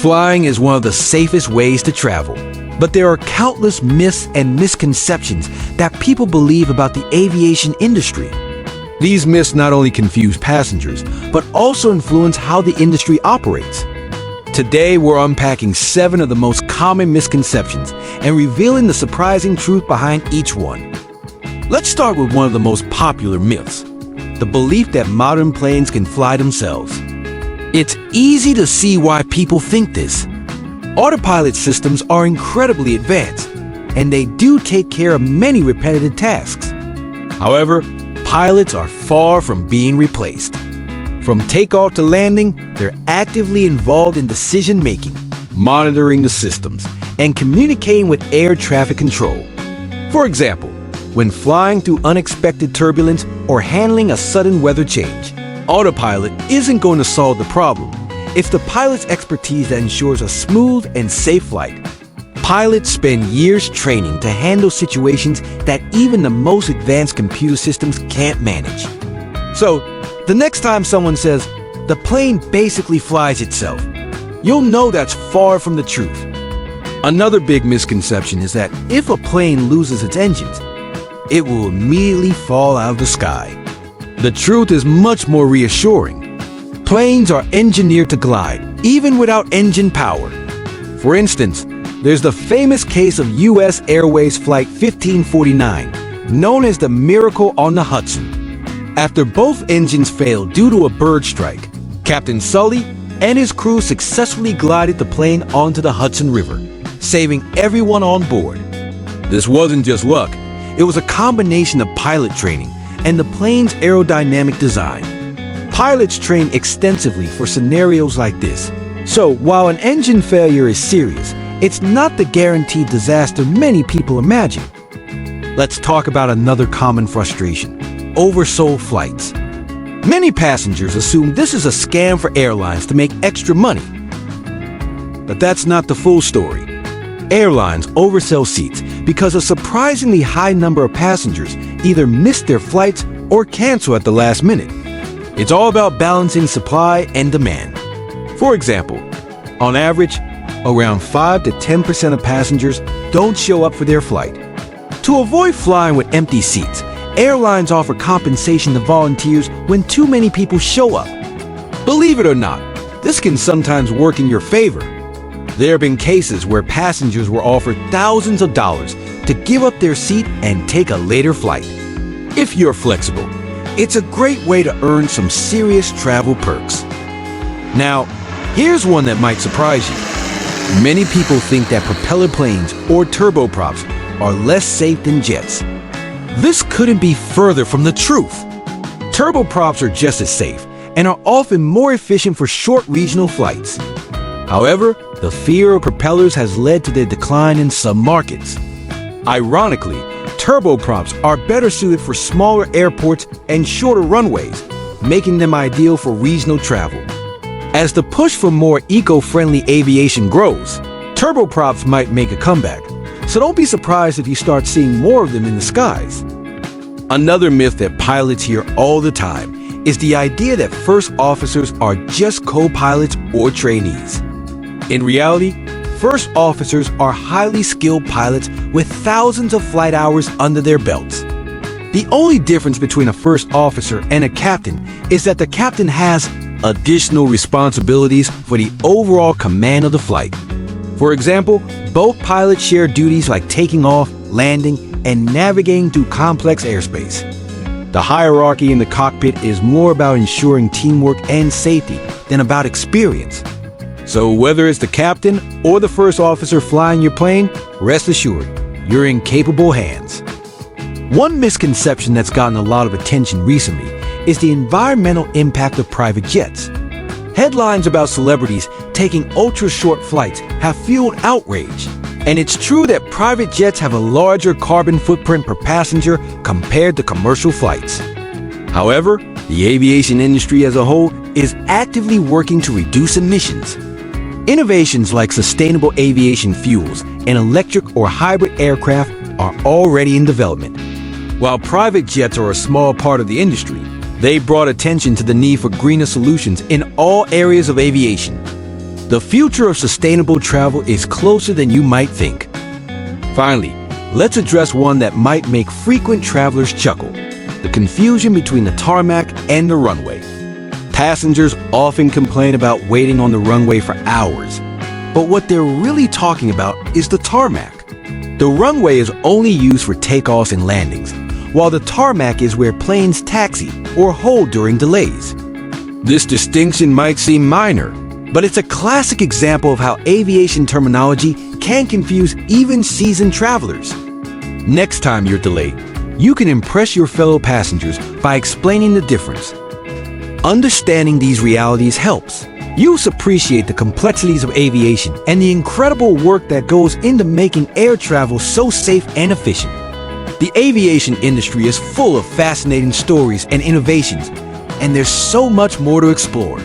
Flying is one of the safest ways to travel, but there are countless myths and misconceptions that people believe about the aviation industry. These myths not only confuse passengers, but also influence how the industry operates. Today, we're unpacking 7 of the most common misconceptions and revealing the surprising truth behind each one. Let's start with one of the most popular myths: the belief that modern planes can fly themselves. It's easy to see why people think this. Autopilot systems are incredibly advanced, and they do take care of many repetitive tasks. However, pilots are far from being replaced. From takeoff to landing, they're actively involved in decision-making, monitoring the systems, and communicating with air traffic control. For example, when flying through unexpected turbulence or handling a sudden weather change, autopilot isn't going to solve the problem. It's the pilot's expertise that ensures a smooth and safe flight. Pilots spend years training to handle situations that even the most advanced computer systems can't manage. So, the next time someone says, "The plane basically flies itself," you'll know that's far from the truth. Another big misconception is that if a plane loses its engines, it will immediately fall out of the sky. The truth is much more reassuring. Planes are engineered to glide, even without engine power. For instance, there's the famous case of U.S. Airways Flight 1549, known as the Miracle on the Hudson. After both engines failed due to a bird strike, Captain Sully and his crew successfully glided the plane onto the Hudson River, saving everyone on board. This wasn't just luck. It was a combination of pilot training and the plane's aerodynamic design. Pilots train extensively for scenarios like this. So while an engine failure is serious, it's not the guaranteed disaster many people imagine. Let's talk about another common frustration: oversold flights. Many passengers assume this is a scam for airlines to make extra money. But that's not the full story. Airlines oversell seats because a surprisingly high number of passengers either miss their flights or cancel at the last minute. It's all about balancing supply and demand. For example, on average, around 5 to 10% of passengers don't show up for their flight. To avoid flying with empty seats, airlines offer compensation to volunteers when too many people show up. Believe it or not, this can sometimes work in your favor. There have been cases where passengers were offered thousands of dollars to give up their seat and take a later flight. If you're flexible, it's a great way to earn some serious travel perks. Now, here's one that might surprise you. Many people think that propeller planes or turboprops are less safe than jets. This couldn't be further from the truth. Turboprops are just as safe and are often more efficient for short regional flights. However, the fear of propellers has led to their decline in some markets. Ironically, turboprops are better suited for smaller airports and shorter runways, making them ideal for regional travel. As the push for more eco-friendly aviation grows, turboprops might make a comeback, so don't be surprised if you start seeing more of them in the skies. Another myth that pilots hear all the time is the idea that first officers are just co-pilots or trainees. In reality, first officers are highly skilled pilots with thousands of flight hours under their belts. The only difference between a first officer and a captain is that the captain has additional responsibilities for the overall command of the flight. For example, both pilots share duties like taking off, landing, and navigating through complex airspace. The hierarchy in the cockpit is more about ensuring teamwork and safety than about experience. So whether it's the captain or the first officer flying your plane, rest assured, you're in capable hands. One misconception that's gotten a lot of attention recently is the environmental impact of private jets. Headlines about celebrities taking ultra-short flights have fueled outrage. And it's true that private jets have a larger carbon footprint per passenger compared to commercial flights. However, the aviation industry as a whole is actively working to reduce emissions. Innovations like sustainable aviation fuels and electric or hybrid aircraft are already in development. While private jets are a small part of the industry, they brought attention to the need for greener solutions in all areas of aviation. The future of sustainable travel is closer than you might think. Finally, let's address one that might make frequent travelers chuckle: the confusion between the tarmac and the runway. Passengers often complain about waiting on the runway for hours, but what they're really talking about is the tarmac. The runway is only used for takeoffs and landings, while the tarmac is where planes taxi or hold during delays. This distinction might seem minor, but it's a classic example of how aviation terminology can confuse even seasoned travelers. Next time you're delayed, you can impress your fellow passengers by explaining the difference. Understanding these realities helps. You'll appreciate the complexities of aviation and the incredible work that goes into making air travel so safe and efficient. The aviation industry is full of fascinating stories and innovations, and there's so much more to explore.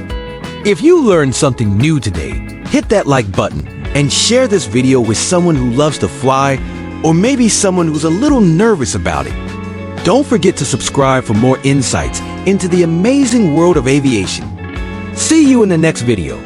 If you learned something new today, hit that like button and share this video with someone who loves to fly, or maybe someone who's a little nervous about it. Don't forget to subscribe for more insights into the amazing world of aviation. See you in the next video.